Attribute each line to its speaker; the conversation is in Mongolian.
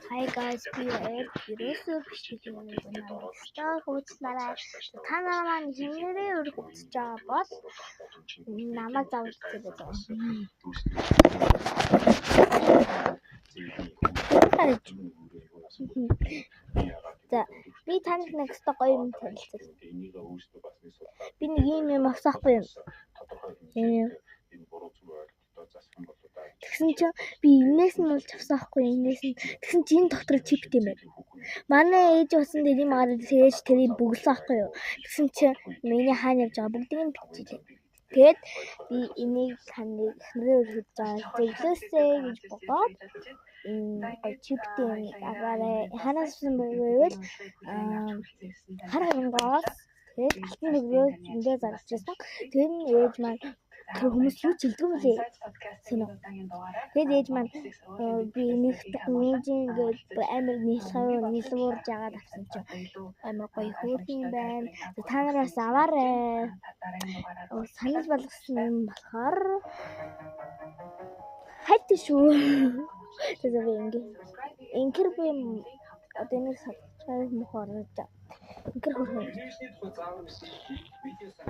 Speaker 1: Hi guys, би ерөөсөө биш намайг хөөцлаарай. Та нар маань хинээрээ өргөж байгаа бол намайг заавал хэлээ. За би танд нэг өстө гоё юм танилцуулъя. Би нэг юм авсахгүй юм. Тэгсэн чинь би энээс нь болж авсаахгүй энээс нь тэгсэн чинь энэ дотор чипт юм байна. Манай ээж усан дээр юм арай тэгэж тэрийг бүглэхгүй юу. Тэгсэн чинь миний хаана явж байгаа бүгдийг нь бичилээ. Тэгээд би энийг таныг хэмрээ өргөж байгаа зөвлөсэй гэж бодоод гоё чиптэй агаараа ханаас байвал харангаас тэгээд алтан нөхрөөс эндээ зарж ирсэн. Тэр нь ээж маань тэр хүмүүс юу ч хэлдэг юм лээ. Тэгээд ээж маань би нэг төгнөжин гэж амар нийлуурж яагаад авсан чинь амар гоё хөөрхөн байна. Та нараас аваарай. Санал болгосон юм болохоор хайт шүү. Тэгээд инкер би одоо нэг сарчаа мохорож. Инкер хөрхөн.